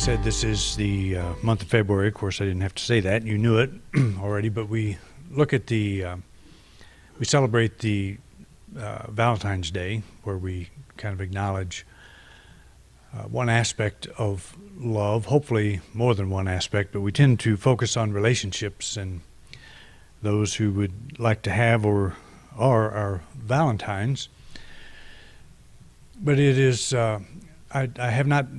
said, this is the month of February. Of course, I didn't have to say that. You knew it already, but we look at we celebrate the Valentine's Day, where we kind of acknowledge one aspect of love, hopefully more than one aspect, but we tend to focus on relationships and those who would like to have or are our Valentines. But it is, I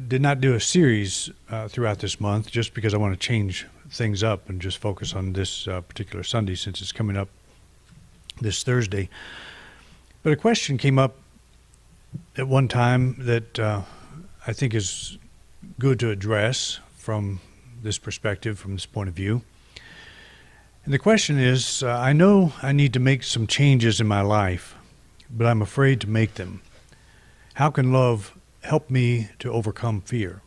did not do a series throughout this month just because I want to change things up and just focus on this particular Sunday since it's coming up this Thursday. But a question came up at one time that I think is good to address from this perspective, from this point of view. And the question is, I know I need to make some changes in my life, but I'm afraid to make them. How can love help me to overcome fear?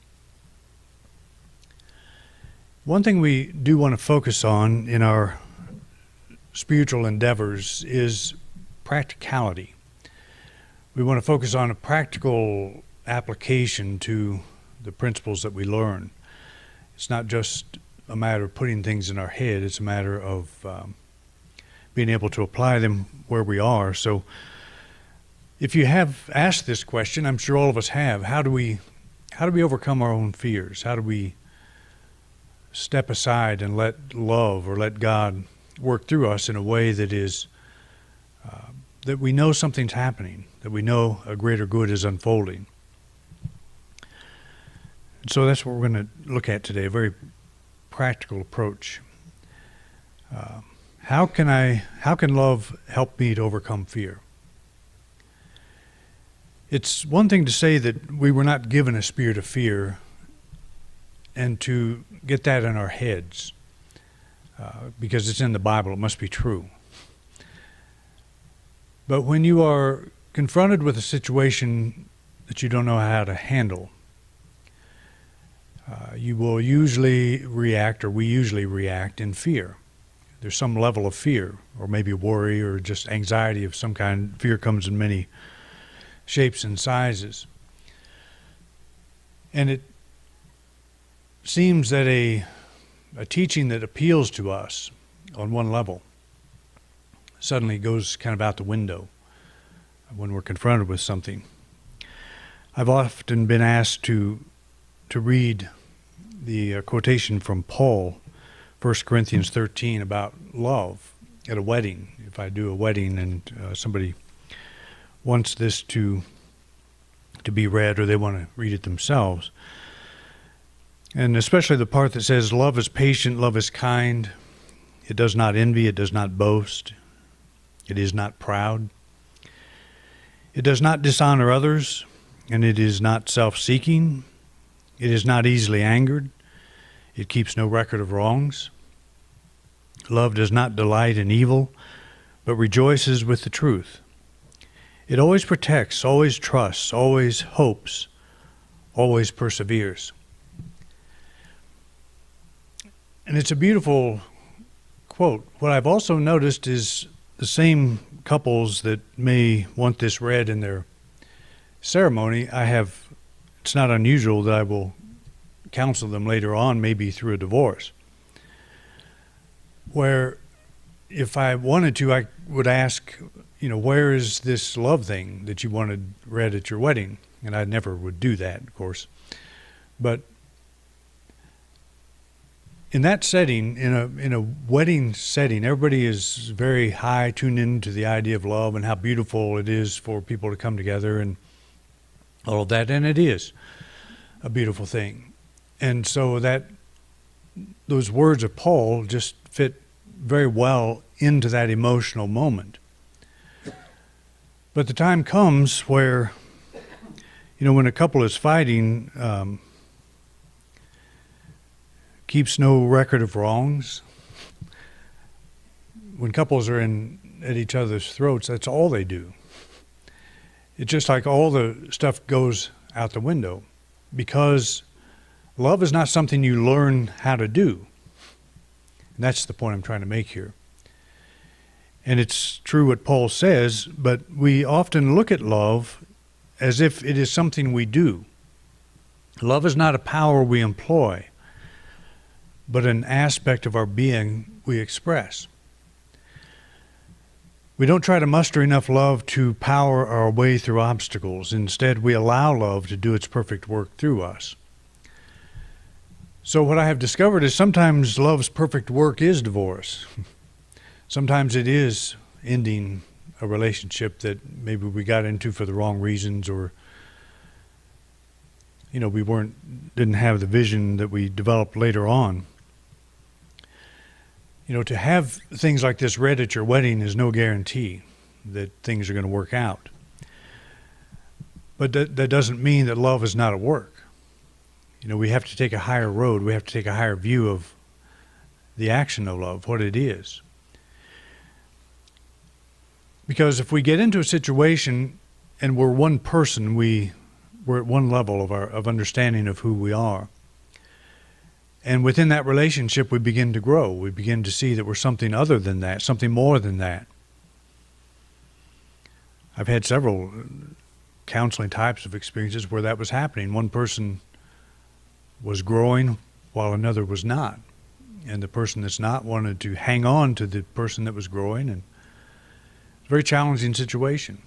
One thing we do want to focus on in our spiritual endeavors is practicality. We want to focus on a practical application to the principles that we learn. It's not just a matter of putting things in our head, it's a matter of being able to apply them where we are. So if you have asked this question, I'm sure all of us have, how do we overcome our own fears? How do we step aside and let love or let God work through us in a way that is that we know something's happening, that we know a greater good is unfolding? And so that's what we're going to look at today, a very practical approach. How can love help me to overcome fear? It's one thing to say that we were not given a spirit of fear and to get that in our heads because it's in the Bible, it must be true. But when you are confronted with a situation that you don't know how to handle, you will usually react, or we usually react in fear. There's some level of fear, or maybe worry, or just anxiety of some kind. Fear comes in many shapes and sizes. And it seems that a teaching that appeals to us on one level suddenly goes kind of out the window when we're confronted with something. I've often been asked to read the quotation from Paul, 1 Corinthians 13, about love at a wedding. If I do a wedding and somebody wants this to be read, or they want to read it themselves. And especially the part that says, love is patient, love is kind. It does not envy, it does not boast. It is not proud. It does not dishonor others, and it is not self-seeking. It is not easily angered. It keeps no record of wrongs. Love does not delight in evil, but rejoices with the truth. It always protects, always trusts, always hopes, always perseveres. And it's a beautiful quote. What I've also noticed is the same couples that may want this read in their ceremony, it's not unusual that I will counsel them later on, maybe through a divorce, where if I wanted to, I would ask, where is this love thing that you wanted read at your wedding? And I never would do that, of course. But in that setting, in a wedding setting, everybody is very high tuned into the idea of love and how beautiful it is for people to come together and all of that, and it is a beautiful thing. And so those words of Paul just fit very well into that emotional moment. But the time comes where, when a couple is fighting, keeps no record of wrongs. When couples are at each other's throats, that's all they do. It's just like all the stuff goes out the window, because love is not something you learn how to do. And that's the point I'm trying to make here. And it's true what Paul says, but we often look at love as if it is something we do. Love is not a power we employ, but an aspect of our being we express. We don't try to muster enough love to power our way through obstacles. Instead, we allow love to do its perfect work through us. So what I have discovered is sometimes love's perfect work is divorce. Sometimes it is ending a relationship that maybe we got into for the wrong reasons, or we didn't have the vision that we developed later on. To have things like this read at your wedding is no guarantee that things are going to work out. But that doesn't mean that love is not at work. We have to take a higher road. We have to take a higher view of the action of love, what it is. Because if we get into a situation and we're one person, we're at one level of understanding of who we are. And within that relationship, we begin to grow. We begin to see that we're something other than that, something more than that. I've had several counseling types of experiences where that was happening. One person was growing while another was not. And the person that's not wanted to hang on to the person that was growing. And it's a very challenging situation.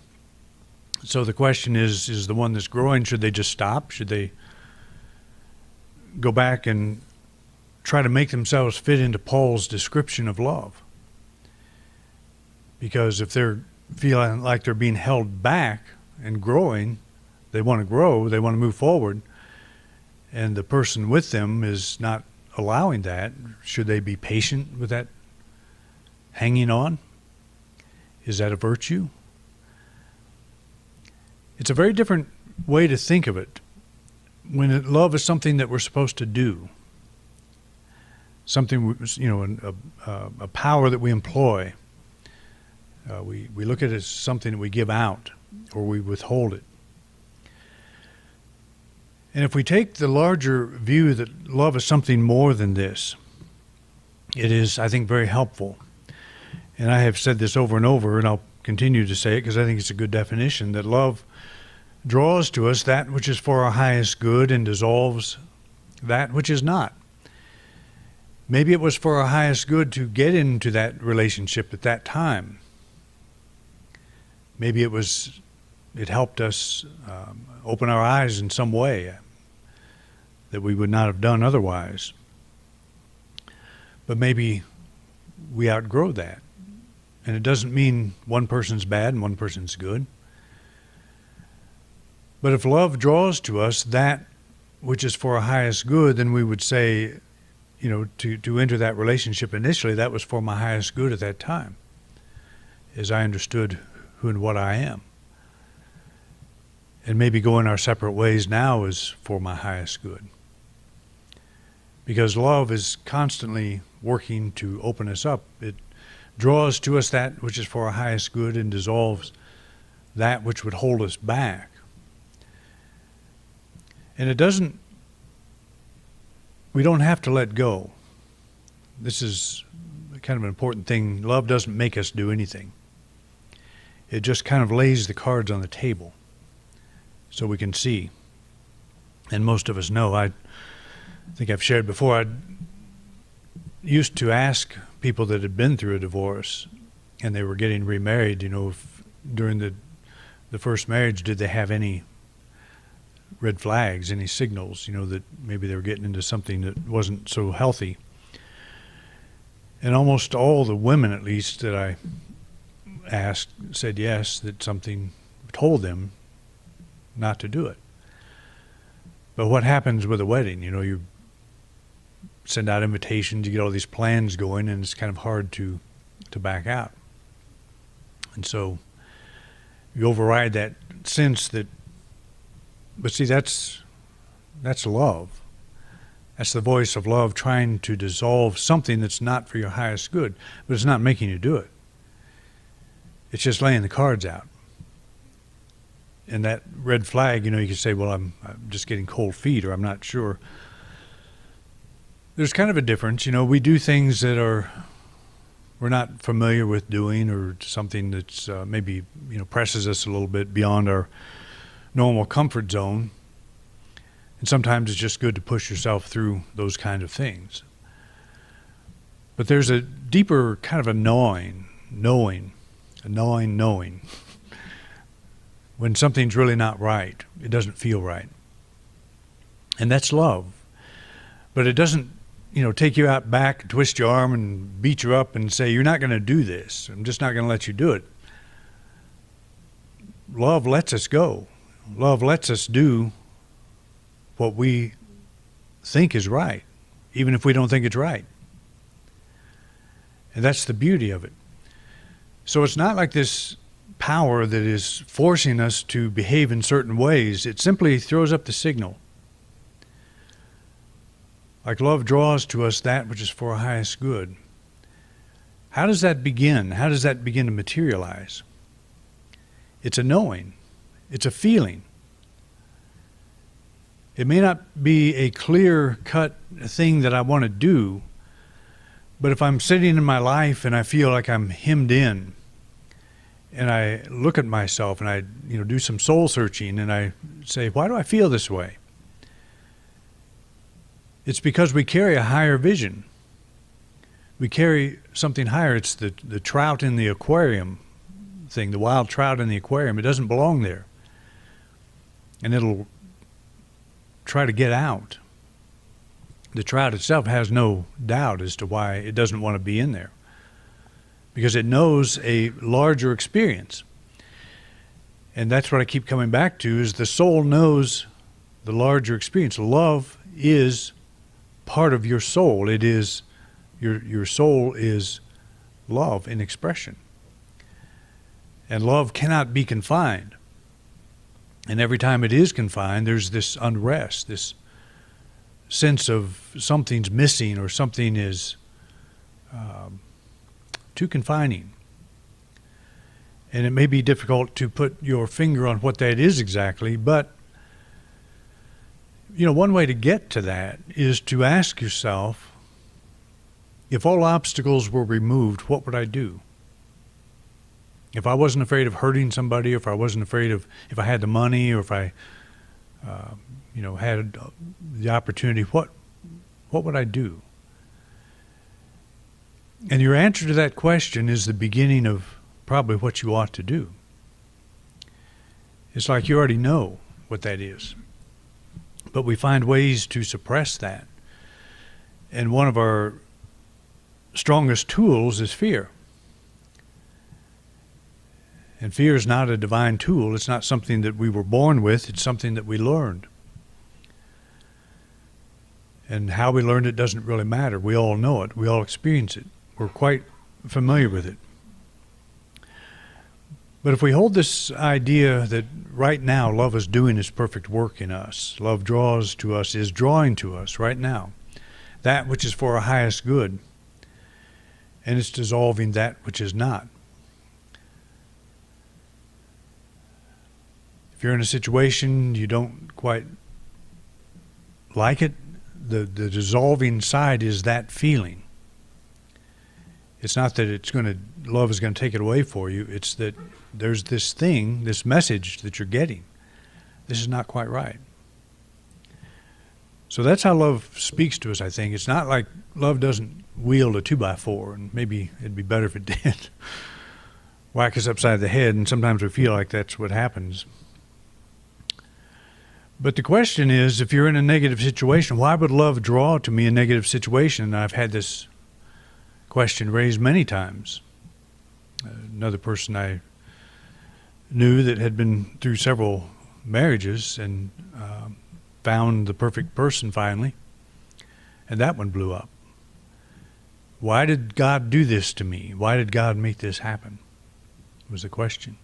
So the question is the one that's growing, should they just stop? Should they go back and try to make themselves fit into Paul's description of love? Because if they're feeling like they're being held back and growing, they want to grow, they want to move forward, and the person with them is not allowing that, should they be patient with that hanging on? Is that a virtue? It's a very different way to think of it when love is something that we're supposed to do. Something, a power that we employ. We look at it as something that we give out or we withhold it. And if we take the larger view that love is something more than this, it is, I think, very helpful. And I have said this over and over, and I'll continue to say it because I think it's a good definition, that love draws to us that which is for our highest good and dissolves that which is not. Maybe it was for our highest good to get into that relationship at that time. Maybe it helped us open our eyes in some way that we would not have done otherwise. But maybe we outgrow that. And it doesn't mean one person's bad and one person's good. But if love draws to us that which is for our highest good, then we would say, to enter that relationship initially, that was for my highest good at that time, as I understood who and what I am. And maybe going our separate ways now is for my highest good. Because love is constantly working to open us up. It draws to us that which is for our highest good and dissolves that which would hold us back. And we don't have to let go. This is kind of an important thing. Love doesn't make us do anything. It just kind of lays the cards on the table so we can see. And most of us know. I think I've shared before, I used to ask people that had been through a divorce and they were getting remarried, if during the first marriage, did they have any red flags, any signals, that maybe they were getting into something that wasn't so healthy. And almost all the women, at least, that I asked said yes, that something told them not to do it. But what happens with a wedding? You send out invitations, you get all these plans going, and it's kind of hard to back out. And so you override that sense that, but see, that's love. That's the voice of love trying to dissolve something that's not for your highest good, but it's not making you do it. It's just laying the cards out. And that red flag, you could say, well, I'm just getting cold feet, or I'm not sure. There's kind of a difference. We do things that we're not familiar with doing, or something that's maybe, presses us a little bit beyond our normal comfort zone. And sometimes it's just good to push yourself through those kind of things. But there's a deeper kind of a knowing. When something's really not right, it doesn't feel right. And that's love. But it doesn't, take you out back, twist your arm and beat you up and say, you're not going to do this. I'm just not going to let you do it. Love lets us go. Love lets us do what we think is right, even if we don't think it's right. And that's the beauty of it. So it's not like this power that is forcing us to behave in certain ways. It simply throws up the signal. Like love draws to us that which is for our highest good. How does that begin? How does that begin to materialize? It's a knowing. It's a feeling. It may not be a clear-cut thing that I want to do, but if I'm sitting in my life and I feel like I'm hemmed in, and I look at myself and I do some soul searching and I say, why do I feel this way? It's because we carry a higher vision. We carry something higher. It's the trout in the aquarium thing, the wild trout in the aquarium. It doesn't belong there. And it'll try to get out. The trout itself has no doubt as to why it doesn't want to be in there, because it knows a larger experience. And that's what I keep coming back to, is the soul knows the larger experience. Love is part of your soul. It is, your soul is love in expression. And love cannot be confined. And every time it is confined, there's this unrest, this sense of something's missing or something is too confining. And it may be difficult to put your finger on what that is exactly, but one way to get to that is to ask yourself, if all obstacles were removed, what would I do? If I wasn't afraid of hurting somebody, if I wasn't afraid of, if I had the money, or if I had the opportunity, what would I do? And your answer to that question is the beginning of probably what you ought to do. It's like you already know what that is. But we find ways to suppress that. And one of our strongest tools is fear. And fear is not a divine tool. It's not something that we were born with. It's something that we learned. And how we learned it doesn't really matter. We all know it. We all experience it. We're quite familiar with it. But if we hold this idea that right now love is doing its perfect work in us, love draws to us, is drawing to us right now, that which is for our highest good, and it's dissolving that which is not. If you're in a situation you don't quite like it, the dissolving side is that feeling. It's not that love is going to take it away for you. It's that there's this thing, this message that you're getting. This is not quite right. So that's how love speaks to us, I think. It's not like love doesn't wield a 2x4, and maybe it'd be better if it did. Whack us upside the head, and sometimes we feel like that's what happens. But the question is, if you're in a negative situation, why would love draw to me a negative situation? And I've had this question raised many times. Another person I knew that had been through several marriages and found the perfect person finally, and that one blew up. Why did God do this to me? Why did God make this happen? Was the question.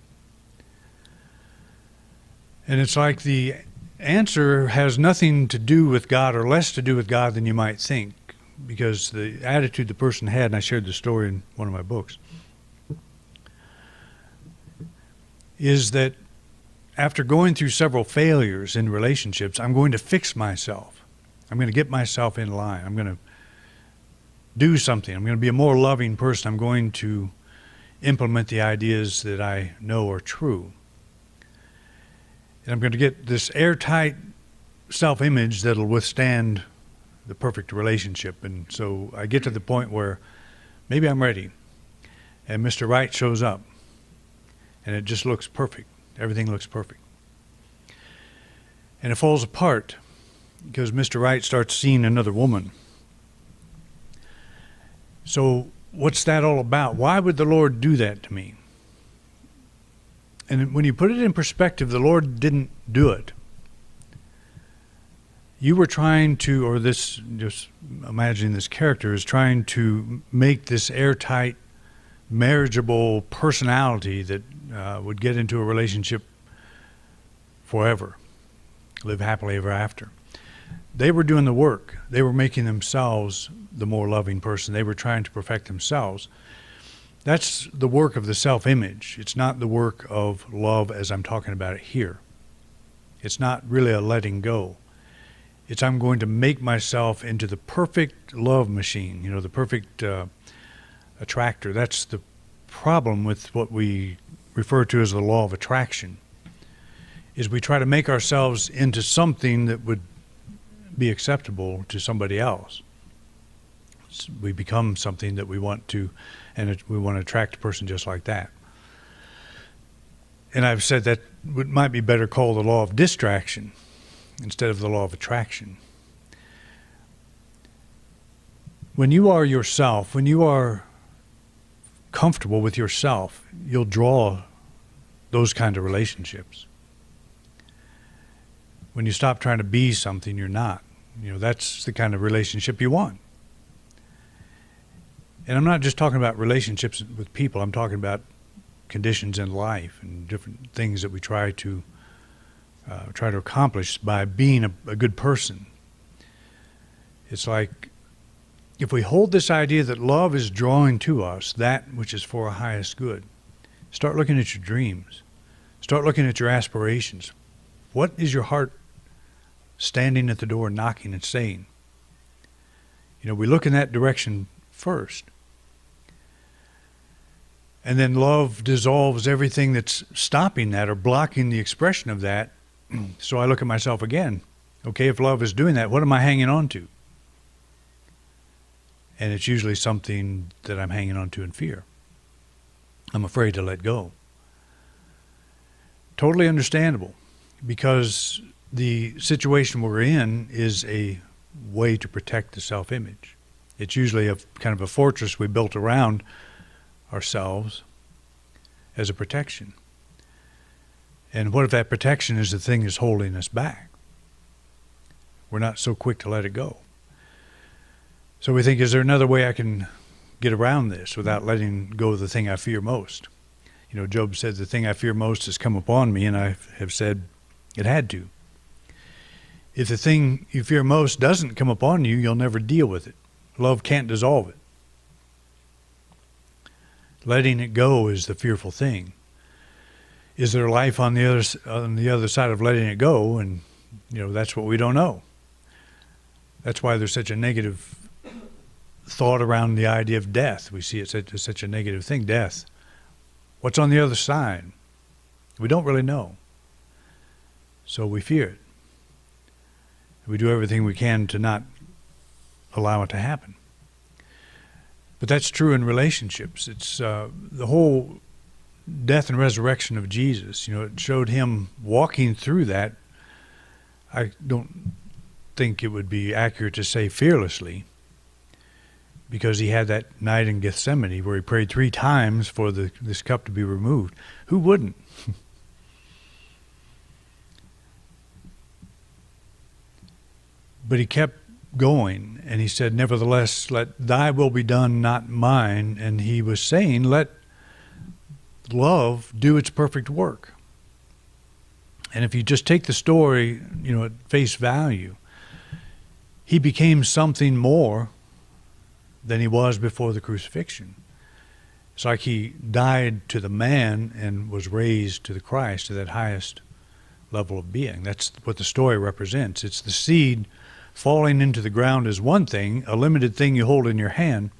And it's like the answer has nothing to do with God, or less to do with God than you might think, because the attitude the person had, and I shared the story in one of my books, is that after going through several failures in relationships, I'm going to fix myself. I'm going to get myself in line. I'm going to do something. I'm going to be a more loving person. I'm going to implement the ideas that I know are true. And I'm going to get this airtight self-image that'll withstand the perfect relationship. And so I get to the point where maybe I'm ready, and Mr. Right shows up, and it just looks perfect. Everything looks perfect. And it falls apart because Mr. Right starts seeing another woman. So what's that all about? Why would the Lord do that to me? And when you put it in perspective, the Lord didn't do it. You were trying to, or this, just imagining this character is trying to make this airtight, marriageable personality that would get into a relationship forever, live happily ever after. They were doing the work. They were making themselves the more loving person. They were trying to perfect themselves. That's the work of the self-image. It's not the work of love as I'm talking about it here. It's not really a letting go. It's I'm going to make myself into the perfect love machine, the perfect attractor. That's the problem with what we refer to as the law of attraction, is we try to make ourselves into something that would be acceptable to somebody else. We become something that we want to, and we want to attract a person just like that. And I've said that might be better called the law of distraction instead of the law of attraction. When you are yourself, when you are comfortable with yourself, you'll draw those kind of relationships. When you stop trying to be something you're not, that's the kind of relationship you want. And I'm not just talking about relationships with people. I'm talking about conditions in life and different things that we try to accomplish by being a good person. It's like if we hold this idea that love is drawing to us that which is for our highest good, start looking at your dreams. Start looking at your aspirations. What is your heart standing at the door knocking and saying? We look in that direction first. And then love dissolves everything that's stopping that or blocking the expression of that. So I look at myself again. Okay, if love is doing that, what am I hanging on to? And it's usually something that I'm hanging on to in fear. I'm afraid to let go. Totally understandable, because the situation we're in is a way to protect the self-image. It's usually a kind of a fortress we built around ourselves as a protection. And what if that protection is the thing that's holding us back? We're not so quick to let it go. So we think, is there another way I can get around this without letting go of the thing I fear most? Job said, the thing I fear most has come upon me, and I have said it had to. If the thing you fear most doesn't come upon you, you'll never deal with it. Love can't dissolve it. Letting it go is the fearful thing. Is there life on the other side of letting it go? And that's what we don't know. That's why there's such a negative thought around the idea of death. We see it as such a negative thing, death. What's on the other side? We don't really know. So we fear it. We do everything we can to not allow it to happen. But that's true in relationships. It's the whole death and resurrection of Jesus. It showed him walking through that. I don't think it would be accurate to say fearlessly, because he had that night in Gethsemane where he prayed 3 times for this cup to be removed. Who wouldn't? But he kept going, and he said, nevertheless, let thy will be done, not mine. And he was saying, let love do its perfect work. And if you just take the story, at face value, he became something more than he was before the crucifixion. It's like he died to the man and was raised to the Christ, to that highest level of being. That's what the story represents. It's the seed falling into the ground is one thing, a limited thing you hold in your hand,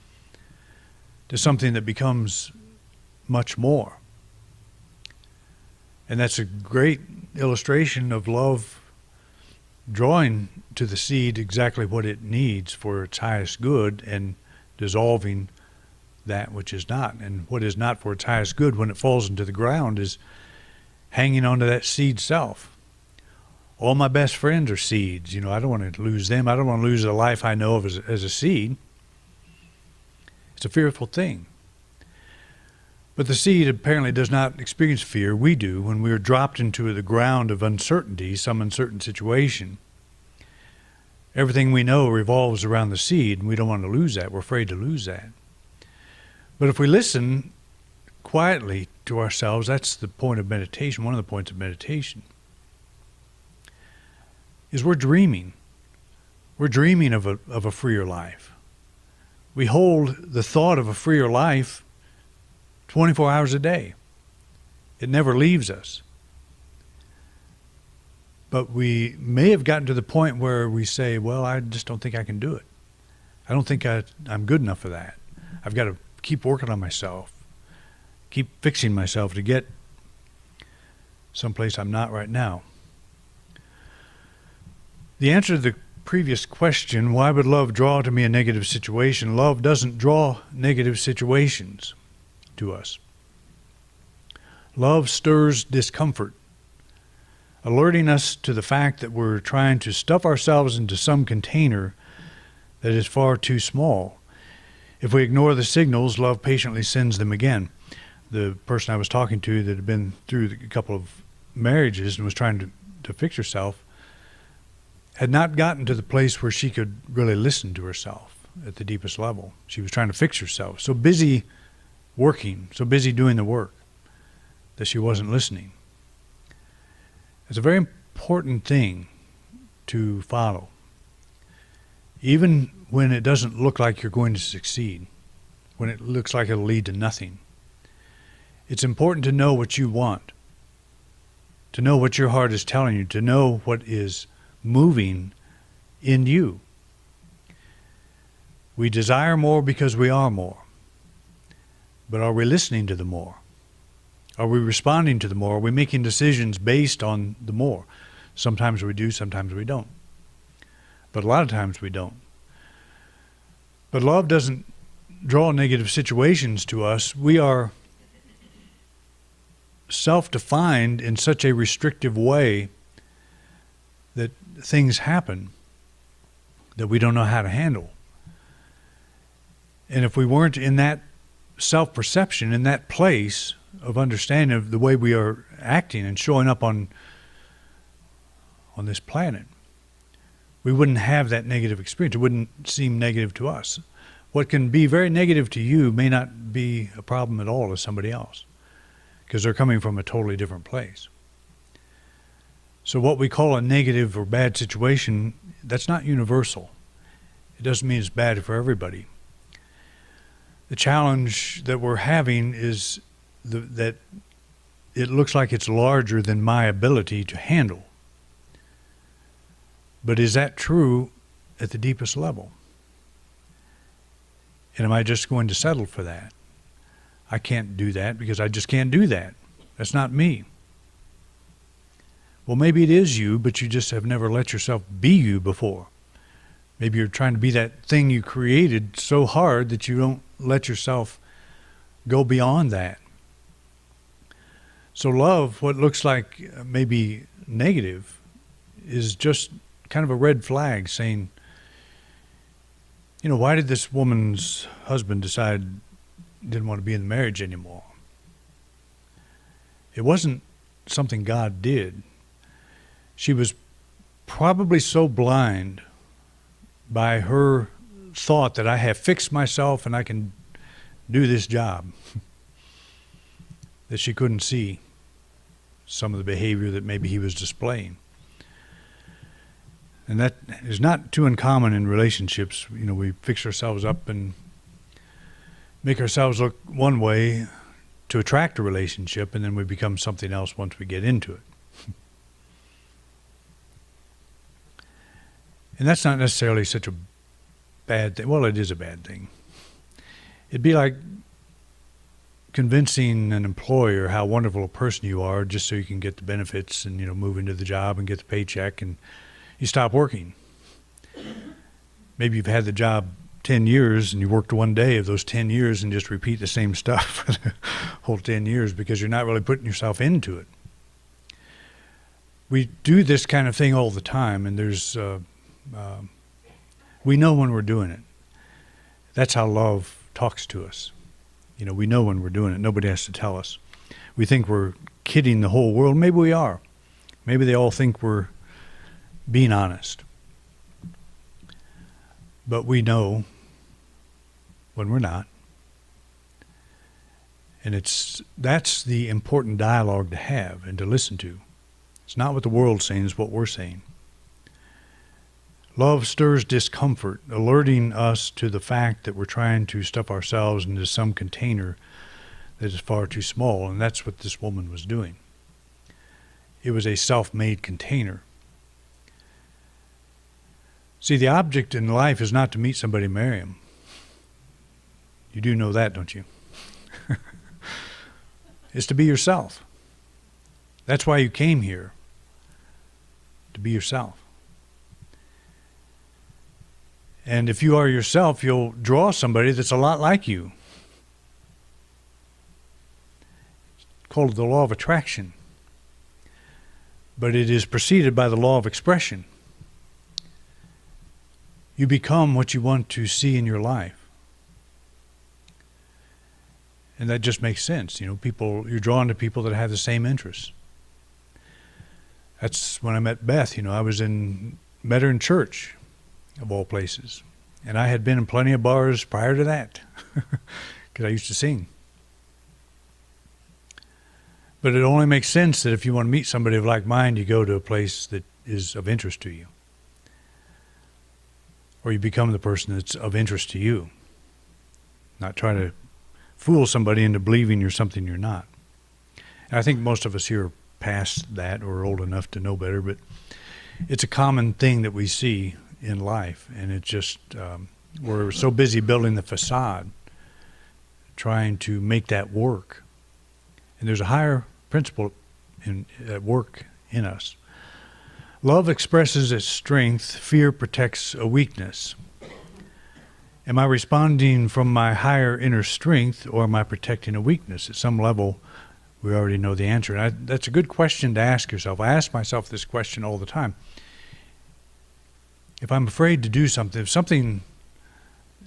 to something that becomes much more. And that's a great illustration of love drawing to the seed exactly what it needs for its highest good and dissolving that which is not. And what is not for its highest good when it falls into the ground is hanging onto that seed self. All my best friends are seeds. I don't want to lose them. I don't want to lose the life I know of as a seed. It's a fearful thing. But the seed apparently does not experience fear. We do when we are dropped into the ground of uncertainty, some uncertain situation. Everything we know revolves around the seed, and we don't want to lose that. We're afraid to lose that. But if we listen quietly to ourselves, that's the point of meditation. One of the points of meditation is we're dreaming. We're dreaming of a freer life. We hold the thought of a freer life 24 hours a day. It never leaves us. But we may have gotten to the point where we say, well, I just don't think I can do it. I don't think I'm good enough for that. I've got to keep working on myself, keep fixing myself to get someplace I'm not right now. The answer to the previous question, why would love draw to me a negative situation? Love doesn't draw negative situations to us. Love stirs discomfort, alerting us to the fact that we're trying to stuff ourselves into some container that is far too small. If we ignore the signals, love patiently sends them again. The person I was talking to that had been through a couple of marriages and was trying to fix herself had not gotten to the place where she could really listen to herself at the deepest level. She was trying to fix herself. So busy working, so busy doing the work that she wasn't listening. It's a very important thing to follow. Even when it doesn't look like you're going to succeed, when it looks like it'll lead to nothing. It's important to know what you want, to know what your heart is telling you, to know what is moving in you. We desire more because we are more. But are we listening to the more? Are we responding to the more? Are we making decisions based on the more? Sometimes we do, sometimes we don't. But a lot of times we don't. But love doesn't draw negative situations to us. We are self-defined in such a restrictive way that things happen that we don't know how to handle. And if we weren't in that self-perception, in that place of understanding of the way we are acting and showing up on this planet, we wouldn't have that negative experience. It wouldn't seem negative to us. What can be very negative to you may not be a problem at all to somebody else, because they're coming from a totally different place. So what we call a negative or bad situation, that's not universal. It doesn't mean it's bad for everybody. The challenge that we're having is that it looks like it's larger than my ability to handle. But is that true at the deepest level? And am I just going to settle for that? I can't do that because I just can't do that. That's not me. Well, maybe it is you, but you just have never let yourself be you before. Maybe you're trying to be that thing you created so hard that you don't let yourself go beyond that. So love, what looks like maybe negative, is just kind of a red flag saying, why did this woman's husband decide didn't want to be in the marriage anymore? It wasn't something God did. She was probably so blind by her thought that I have fixed myself and I can do this job that she couldn't see some of the behavior that maybe he was displaying. And that is not too uncommon in relationships. We fix ourselves up and make ourselves look one way to attract a relationship, and then we become something else once we get into it. And that's not necessarily such a bad thing. Well, it is a bad thing. It'd be like convincing an employer how wonderful a person you are just so you can get the benefits and, move into the job and get the paycheck and, you stop working. Maybe you've had the job 10 years and you worked one day of those 10 years and just repeat the same stuff for the whole 10 years because you're not really putting yourself into it. We do this kind of thing all the time, and we know when we're doing it. That's how love talks to us. We know when we're doing it. Nobody has to tell us. We think we're kidding the whole world. Maybe we are. Maybe they all think we're being honest. But we know when we're not. And that's the important dialogue to have and to listen to. It's not what the world's saying, it's what we're saying. Love stirs discomfort, alerting us to the fact that we're trying to stuff ourselves into some container that is far too small, and that's what this woman was doing. It was a self-made container. See, the object in life is not to meet somebody and marry him. You do know that, don't you? It's to be yourself. That's why you came here, to be yourself. And if you are yourself, you'll draw somebody that's a lot like you. It's called the law of attraction. But it is preceded by the law of expression. You become what you want to see in your life. And that just makes sense. You're drawn to people that have the same interests. That's when I met Beth. I met her in church, of all places. And I had been in plenty of bars prior to that, because I used to sing. But it only makes sense that if you want to meet somebody of like mind, you go to a place that is of interest to you. Or you become the person that's of interest to you. Not try to fool somebody into believing you're something you're not. And I think most of us here are past that or old enough to know better, but it's a common thing that we see in life, and it's just we're so busy building the facade, trying to make that work. And there's a higher principle at work in us. Love expresses its strength. Fear protects a weakness. Am I responding from my higher inner strength, or am I protecting a weakness? At some level, we already know the answer. And that's a good question to ask yourself. I ask myself this question all the time. If I'm afraid to do something, if something,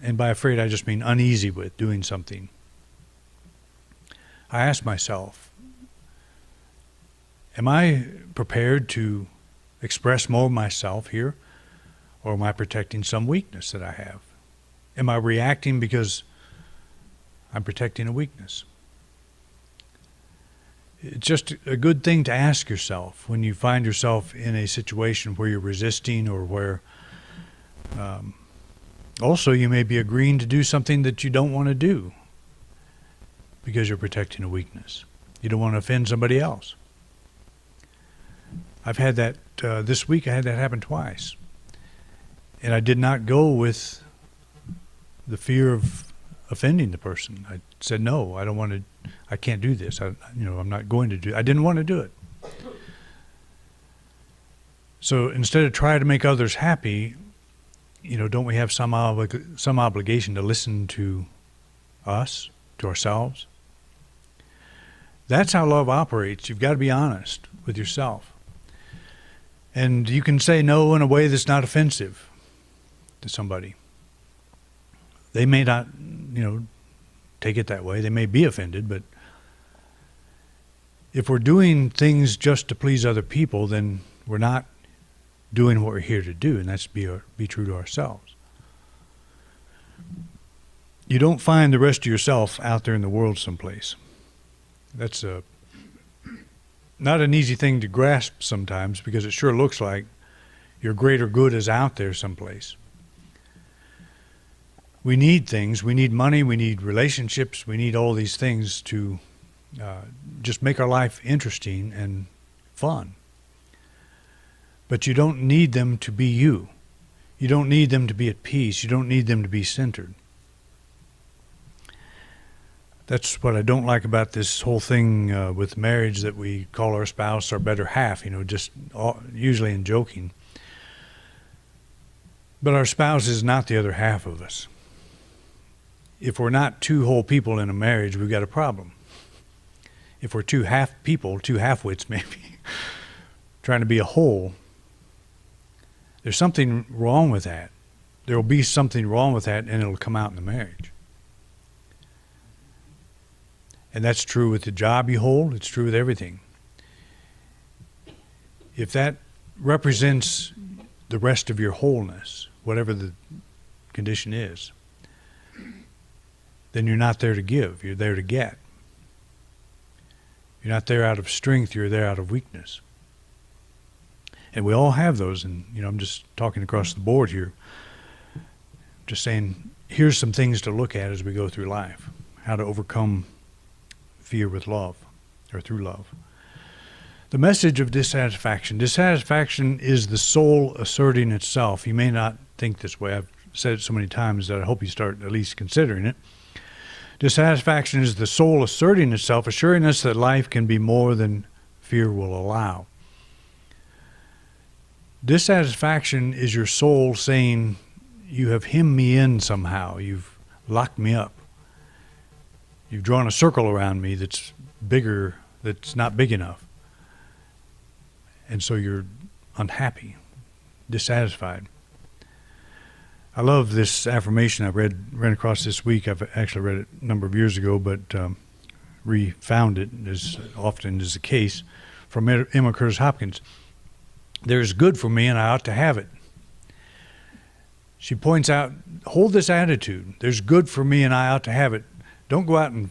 and by afraid I just mean uneasy with doing something, I ask myself, am I prepared to express more of myself here, or am I protecting some weakness that I have? Am I reacting because I'm protecting a weakness? It's just a good thing to ask yourself when you find yourself in a situation where you're resisting, or where also you may be agreeing to do something that you don't want to do because you're protecting a weakness. You don't want to offend somebody else. I've had that this week. I had that happen twice. And I did not go with the fear of offending the person. I said, no, I don't want to, I can't do this. I'm not going to do it. I didn't want to do it. So instead of trying to make others happy, don't we have some obligation to listen to us, to ourselves? That's how love operates. You've got to be honest with yourself. And you can say no in a way that's not offensive to somebody. They may not, take it that way. They may be offended, but if we're doing things just to please other people, then we're not doing what we're here to do, and that's be true to ourselves. You don't find the rest of yourself out there in the world someplace. That's not an easy thing to grasp sometimes, because it sure looks like your greater good is out there someplace. We need things. We need money. We need relationships. We need all these things to just make our life interesting and fun. But you don't need them to be you. You don't need them to be at peace. You don't need them to be centered. That's what I don't like about this whole thing with marriage, that we call our spouse our better half, usually in joking. But our spouse is not the other half of us. If we're not two whole people in a marriage, we've got a problem. If we're two half people, two half-wits maybe, trying to be a whole, there's something wrong with that. There will be something wrong with that, and it'll come out in the marriage. And that's true with the job you hold. It's true with everything. If that represents the rest of your wholeness, whatever the condition is, then you're not there to give. You're there to get. You're not there out of strength. You're there out of weakness. And we all have those. And, I'm just talking across the board here. Just saying, here's some things to look at as we go through life. How to overcome fear with love, or through love. The message of dissatisfaction. Dissatisfaction is the soul asserting itself. You may not think this way. I've said it so many times that I hope you start at least considering it. Dissatisfaction is the soul asserting itself, assuring us that life can be more than fear will allow. Dissatisfaction is your soul saying, you have hemmed me in somehow. You've locked me up. You've drawn a circle around me that's bigger, that's not big enough. And so you're unhappy, dissatisfied. I love this affirmation I ran across this week. I've actually read it a number of years ago, but refound it, as often is the case, from Emma Curtis Hopkins. There's good for me and I ought to have it. She points out, hold this attitude. There's good for me and I ought to have it. Don't go out and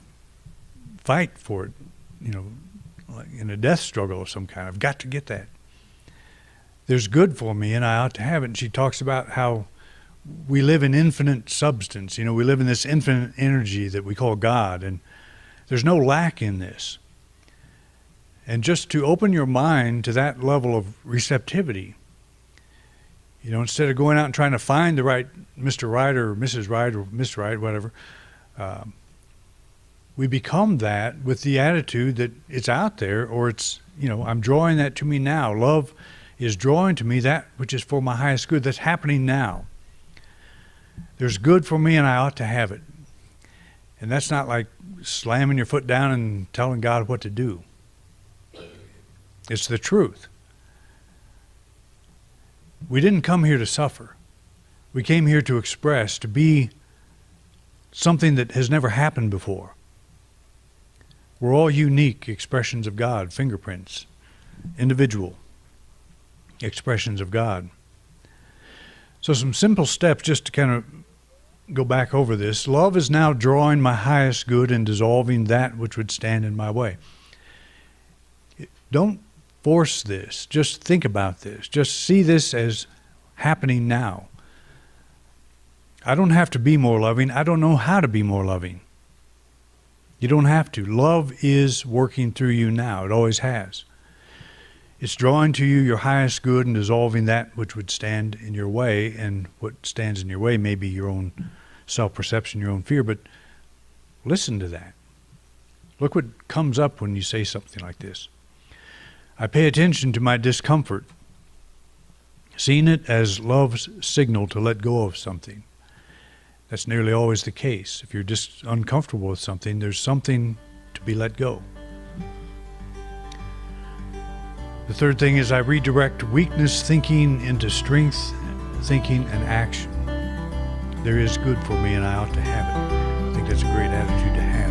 fight for it, like in a death struggle of some kind. I've got to get that. There's good for me and I ought to have it. And she talks about how we live in infinite substance. We live in this infinite energy that we call God, and there's no lack in this. And just to open your mind to that level of receptivity, instead of going out and trying to find the right Mr. Right or Mrs. Right or Mr. Right, whatever, we become that with the attitude that it's out there, or it's, I'm drawing that to me now. Love is drawing to me that which is for my highest good. That's happening now. There's good for me and I ought to have it. And that's not like slamming your foot down and telling God what to do. It's the truth. We didn't come here to suffer. We came here to express, to be something that has never happened before. We're all unique expressions of God, fingerprints, individual expressions of God. So some simple steps just to kind of go back over this. Love is now drawing my highest good and dissolving that which would stand in my way. Don't force this. Just think about this. Just see this as happening now. I don't have to be more loving. I don't know how to be more loving. You don't have to. Love is working through you now. It always has. It's drawing to you your highest good and dissolving that which would stand in your way. And what stands in your way may be your own self-perception, your own fear. But listen to that. Look what comes up when you say something like this. I pay attention to my discomfort, seeing it as love's signal to let go of something. That's nearly always the case. If you're just uncomfortable with something, there's something to be let go. The third thing is I redirect weakness thinking into strength thinking and action. There is good for me and I ought to have it. I think that's a great attitude to have.